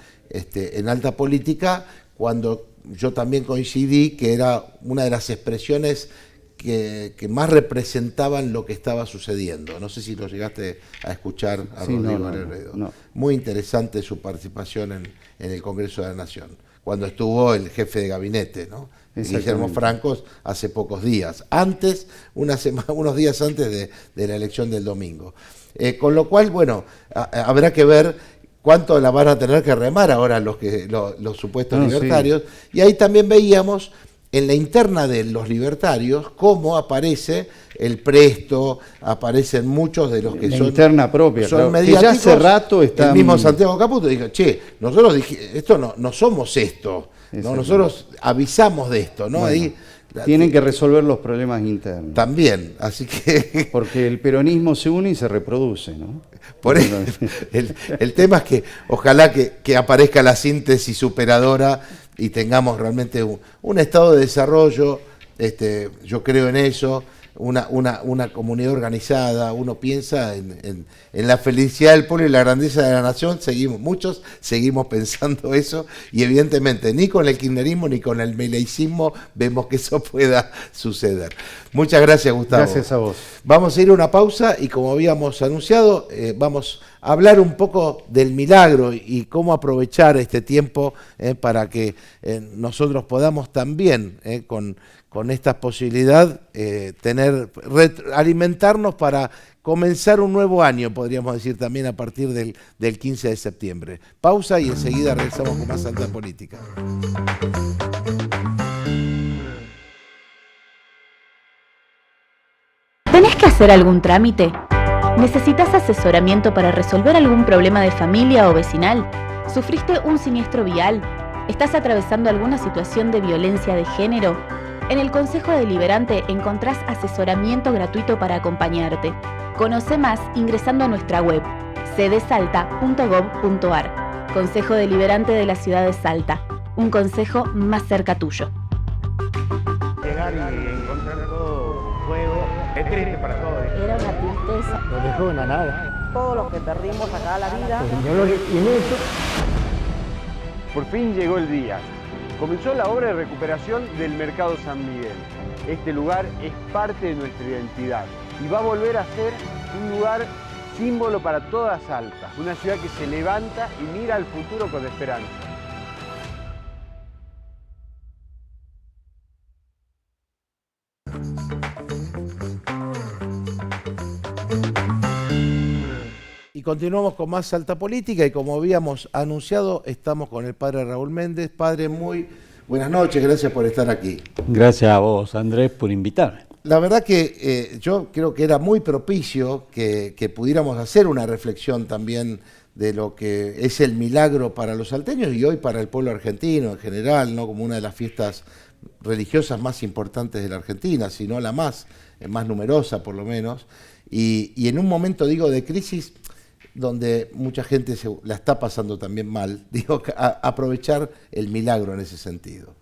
Alta Política, cuando yo también coincidí que era una de las expresiones que más representaban lo que estaba sucediendo. No sé si lo llegaste a escuchar a Sí, Rodrigo no, de Loredo. no. Muy interesante su participación en el Congreso de la Nación, cuando estuvo el jefe de gabinete, ¿no? Guillermo Francos, hace pocos días, unos días antes de la elección del domingo. Con lo cual, bueno, habrá que ver cuánto la van a tener que remar ahora los supuestos libertarios. Sí. Y ahí también veíamos en la interna de los libertarios cómo aparece el Presto, aparecen muchos de los que la son interna propia, son claro, mediáticos. que ya hace rato están... El mismo Santiago Caputo dijo, che, nosotros no somos esto, ¿no? Nosotros avisamos de esto, ¿no? Bueno, ahí tienen que resolver los problemas internos. También, así que... Porque el peronismo se une y se reproduce, ¿no? Por eso, el tema es que ojalá que aparezca la síntesis superadora y tengamos realmente un estado de desarrollo, yo creo en eso, una comunidad organizada. Uno piensa en la felicidad del pueblo y la grandeza de la nación, muchos seguimos pensando eso, y evidentemente ni con el kirchnerismo ni con el mileicismo vemos que eso pueda suceder. Muchas gracias, Gustavo. Gracias a vos. Vamos a ir a una pausa y, como habíamos anunciado, vamos a hablar un poco del milagro y cómo aprovechar este tiempo para que nosotros podamos también, con esta posibilidad, alimentarnos para comenzar un nuevo año, podríamos decir también a partir del 15 de septiembre. Pausa y enseguida regresamos con más Alta Política. ¿Tenés que hacer algún trámite? ¿Necesitas asesoramiento para resolver algún problema de familia o vecinal? ¿Sufriste un siniestro vial? ¿Estás atravesando alguna situación de violencia de género? En el Consejo Deliberante encontrás asesoramiento gratuito para acompañarte. Conoce más ingresando a nuestra web cdsalta.gov.ar. Consejo Deliberante de la Ciudad de Salta. Un consejo más cerca tuyo. Llegar y encontrar todo fuego es triste para todos. Era una tristeza. Lo dejó en la nada. Todo lo que perdimos acá la vida. Yo lo que tiene esto. Por fin llegó el día. Comenzó la obra de recuperación del Mercado San Miguel. Este lugar es parte de nuestra identidad y va a volver a ser un lugar símbolo para toda Salta. Una ciudad que se levanta y mira al futuro con esperanza. Y continuamos con más Alta Política y como habíamos anunciado, estamos con el padre Raúl Méndez. Padre, muy buenas noches, gracias por estar aquí. Gracias a vos, Andrés, por invitarme. La verdad que yo creo que era muy propicio que pudiéramos hacer una reflexión también de lo que es el milagro para los salteños y hoy para el pueblo argentino en general, ¿no? Como una de las fiestas religiosas más importantes de la Argentina, si no la más numerosa por lo menos. Y en un momento, digo, de crisis, donde mucha gente la está pasando también mal, digo, aprovechar el milagro en ese sentido.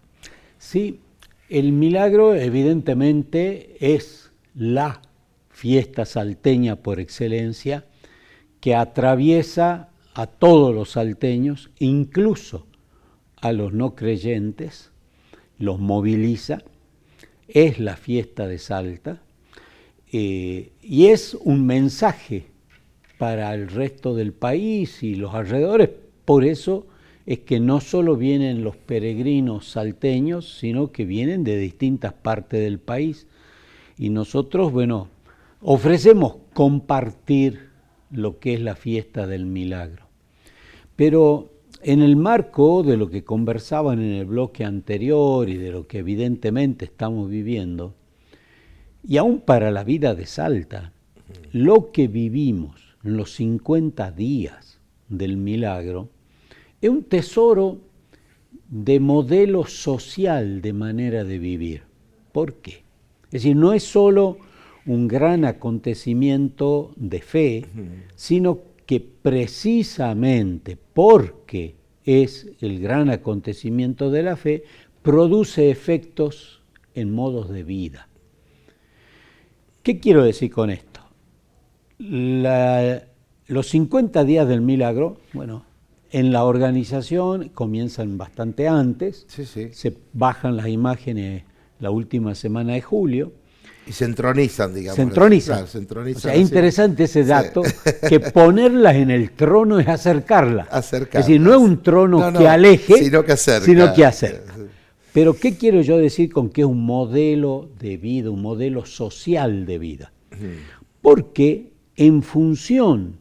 Sí, el milagro evidentemente es la fiesta salteña por excelencia que atraviesa a todos los salteños, incluso a los no creyentes, los moviliza, es la fiesta de Salta y es un mensaje para el resto del país y los alrededores. Por eso es que no solo vienen los peregrinos salteños, sino que vienen de distintas partes del país. Y nosotros, bueno, ofrecemos compartir lo que es la fiesta del milagro. Pero en el marco de lo que conversaban en el bloque anterior y de lo que evidentemente estamos viviendo, y aún para la vida de Salta, lo que vivimos en los 50 días del milagro, es un tesoro de modelo social de manera de vivir. ¿Por qué? Es decir, no es solo un gran acontecimiento de fe, sino que precisamente porque es el gran acontecimiento de la fe, produce efectos en modos de vida. ¿Qué quiero decir con esto? Los 50 días del milagro, bueno, en la organización comienzan bastante antes, se bajan las imágenes la última semana de julio. Y se entronizan, digamos. Se entronizan. Claro, se entronizan. O sea, es interesante ese dato, que ponerlas en el trono es acercarlas. Es decir, no es un trono que aleje, sino que acerca. Pero ¿qué quiero yo decir con que es un modelo de vida, un modelo social de vida? Porque en función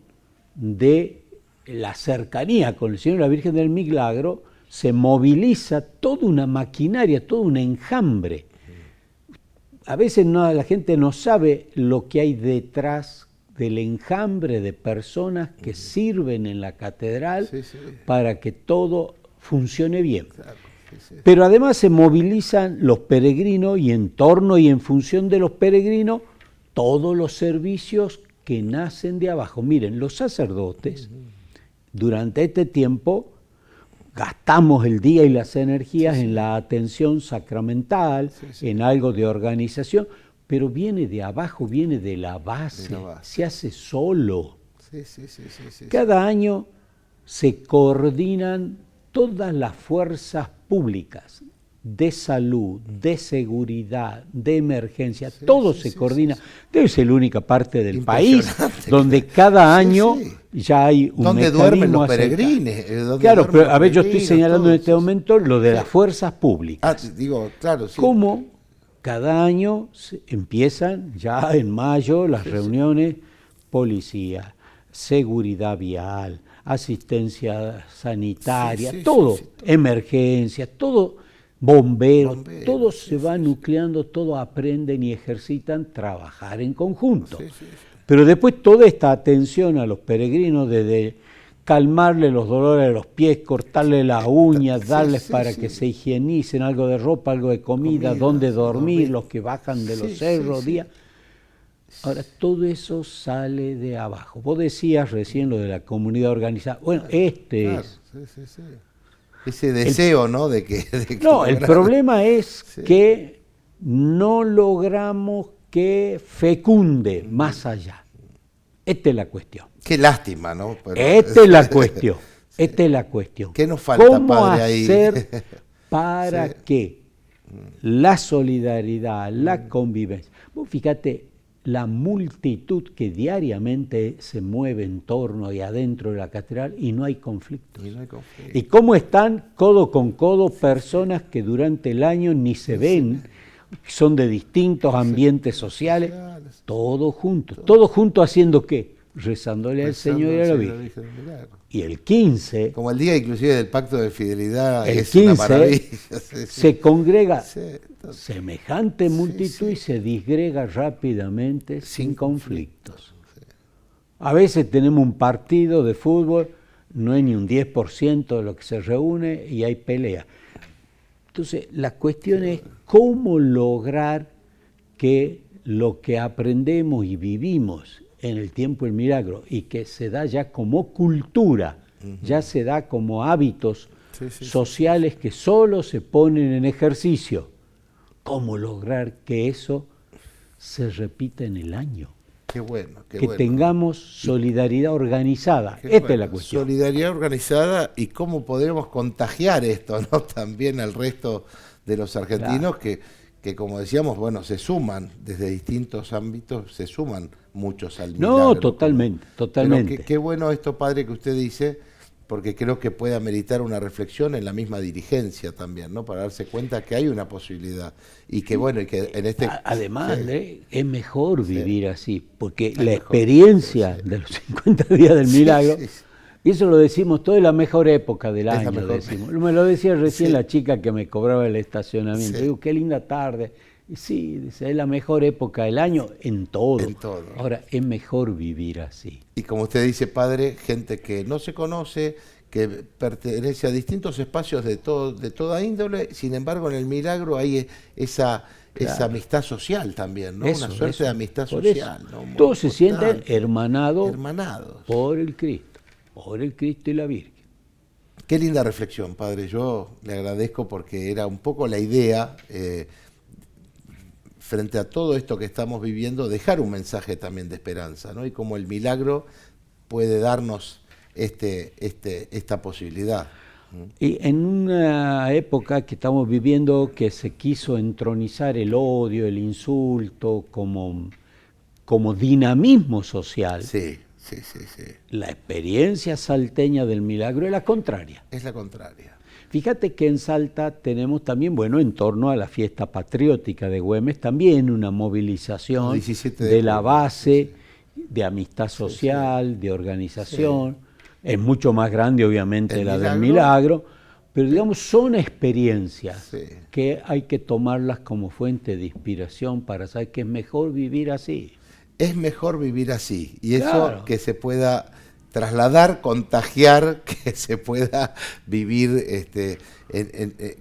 de la cercanía con el Señor y la Virgen del Milagro, se moviliza toda una maquinaria, todo un enjambre. A veces la gente no sabe lo que hay detrás del enjambre de personas que sirven en la catedral para que todo funcione bien. Pero además se movilizan los peregrinos y en torno y en función de los peregrinos todos los servicios que nacen de abajo. Miren, los sacerdotes durante este tiempo gastamos el día y las energías en la atención sacramental, en algo de organización, pero viene de abajo, viene de la base, se hace solo. Cada año se coordinan todas las fuerzas públicas de salud, de seguridad, de emergencia, todo se coordina. Debe ser la única parte del país donde cada año ya hay un donde duermen los peregrinos. Claro, pero a ver, yo estoy señalando en este momento lo de las fuerzas públicas. Digo, claro, Cómo cada año empiezan ya en mayo las reuniones, policía, seguridad vial, asistencia sanitaria, todo, emergencia, todo, bomberos, todos se van nucleando, todos aprenden y ejercitan trabajar en conjunto. Pero después toda esta atención a los peregrinos, desde calmarle los dolores de los pies, cortarle las uñas, darles para que se higienicen, algo de ropa, algo de comida, dónde dormir, los que bajan de los cerros, día. Ahora, todo eso sale de abajo. Vos decías recién lo de la comunidad organizada. Bueno, es... Ese deseo, ¿no? De que no, el problema es que no logramos que fecunde más allá. Esta es la cuestión. Qué lástima, ¿no? Pero... Esta es la cuestión. Esta es la cuestión. ¿Qué nos falta, ¿Cómo padre, ahí? hacer para que la solidaridad, la convivencia... Vos fíjate la multitud que diariamente se mueve en torno y adentro de la catedral y no hay conflictos. Y cómo están codo con codo personas que durante el año ni se ven, son de distintos ambientes sociales, todos juntos haciendo ¿qué? Rezándole al Señor y a la Virgen. Y el 15, como el día inclusive del pacto de fidelidad, el es 15 una maravilla. se congrega Sí, semejante multitud y se disgrega rápidamente sin conflictos. A veces tenemos un partido de fútbol, no hay ni un 10% de lo que se reúne y hay pelea. Entonces, la cuestión es cómo lograr que lo que aprendemos y vivimos en el tiempo del milagro y que se da ya como cultura, ya se da como hábitos sociales que solo se ponen en ejercicio, cómo lograr que eso se repita en el año. Qué bueno, qué que bueno. Tengamos solidaridad organizada. Qué Esta bueno. es la cuestión. Solidaridad organizada y cómo podemos contagiar esto, ¿no? También al resto de los argentinos que como decíamos, bueno, se suman desde distintos ámbitos, se suman muchos al milagro. No, totalmente, totalmente. Pero qué bueno esto, padre, que usted dice, porque creo que puede ameritar una reflexión en la misma dirigencia también, ¿no? Para darse cuenta que hay una posibilidad y que bueno, y que en este... Además, es mejor vivir así, porque Es la mejor, experiencia de los 50 días del milagro, sí. y eso lo decimos, todo es la mejor época del Es la año, mejor. decimos. Me lo decía recién Sí. la chica que me cobraba el estacionamiento. Sí. Digo, qué linda tarde. Y sí, dice, es la mejor época del año en todo. En todo. Ahora, es mejor vivir así. Y como usted dice, padre, gente que no se conoce, que pertenece a distintos espacios de toda índole, sin embargo en el milagro hay esa amistad social también, ¿no? Eso, Una suerte eso. de amistad Por social. eso. ¿no? Muy Todos se importante. sienten hermanados por el Cristo y la Virgen. Qué linda reflexión, padre. Yo le agradezco porque era un poco la idea, frente a todo esto que estamos viviendo, dejar un mensaje también de esperanza, ¿no? Y como el milagro puede darnos esta posibilidad. Y en una época que estamos viviendo que se quiso entronizar el odio, el insulto como dinamismo social, Sí. la experiencia salteña del milagro es la contraria. Es la contraria. Fíjate que en Salta tenemos también, bueno, en torno a la fiesta patriótica de Güemes, también una movilización 17 de de la julio, base de amistad social, de organización. Es mucho más grande, obviamente, El la milagro. del milagro, pero digamos, son experiencias Sí. que hay que tomarlas como fuente de inspiración para saber que es mejor vivir así. Es mejor vivir así. Y eso Claro. que se pueda trasladar, contagiar, que se pueda vivir,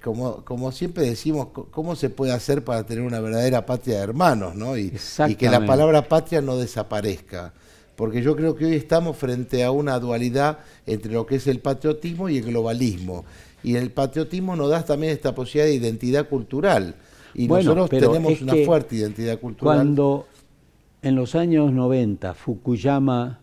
como siempre decimos, cómo se puede hacer para tener una verdadera patria de hermanos, ¿no? Y que la Exactamente. palabra patria no desaparezca. Porque yo creo que hoy estamos frente a una dualidad entre lo que es el patriotismo y el globalismo. Y el patriotismo nos da también esta posibilidad de identidad cultural. Y Bueno, nosotros pero tenemos es una que fuerte identidad cultural. Cuando en los años 90 Fukuyama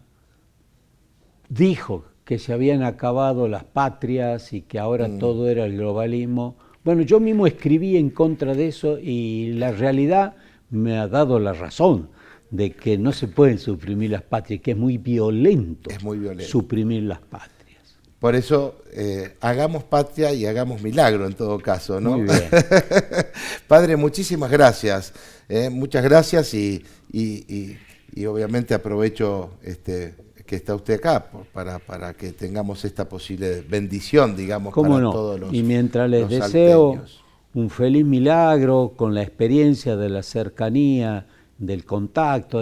dijo que se habían acabado las patrias y que ahora todo era el globalismo, bueno, yo mismo escribí en contra de eso y la realidad me ha dado la razón de que no se pueden suprimir las patrias, que es muy violento, Es muy violento. suprimir las patrias. Por eso, hagamos patria y hagamos milagro en todo caso, ¿no? Muy bien. Padre, muchísimas gracias. Muchas gracias y obviamente aprovecho que está usted acá para que tengamos esta posible bendición, digamos, ¿Cómo para no? todos los Y mientras les los deseo salteños. un feliz milagro con la experiencia de la cercanía, del contacto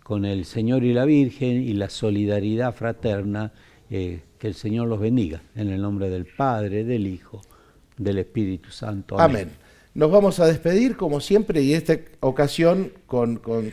con el Señor y la Virgen y la solidaridad fraterna, que el Señor los bendiga. En el nombre del Padre, del Hijo, del Espíritu Santo. Amén. Nos vamos a despedir como siempre y esta ocasión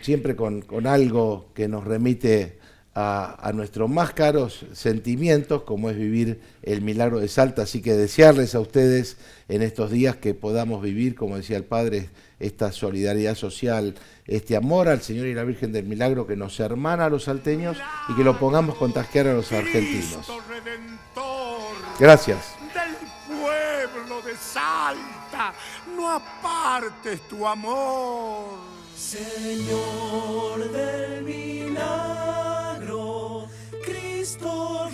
siempre con algo que nos remite a nuestros más caros sentimientos, como es vivir el milagro de Salta. Así que desearles a ustedes en estos días que podamos vivir, como decía el Padre, esta solidaridad social, este amor al Señor y la Virgen del Milagro que nos hermana a los salteños y que lo pongamos contagiar a los argentinos. Gracias. Del pueblo de Salta, no apartes tu amor. Señor del milagro, Cristo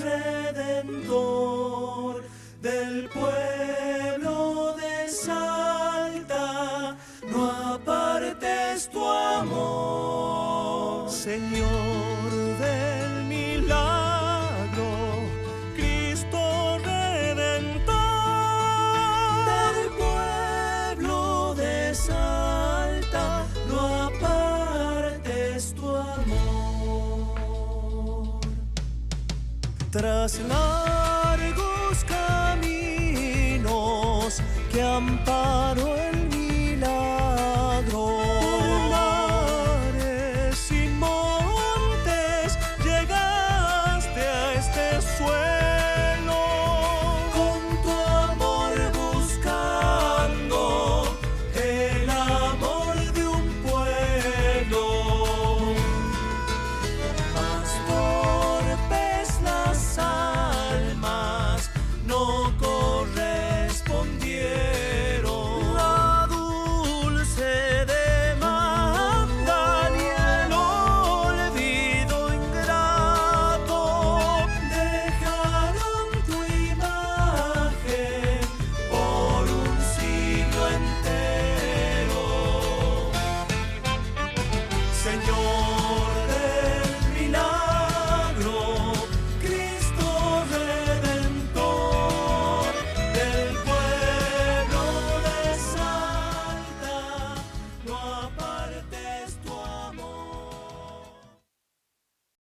Redentor, del pueblo de Salta, no apartes Tras largos caminos que amparó el milagro, por mares y montes llegaste a este suelo.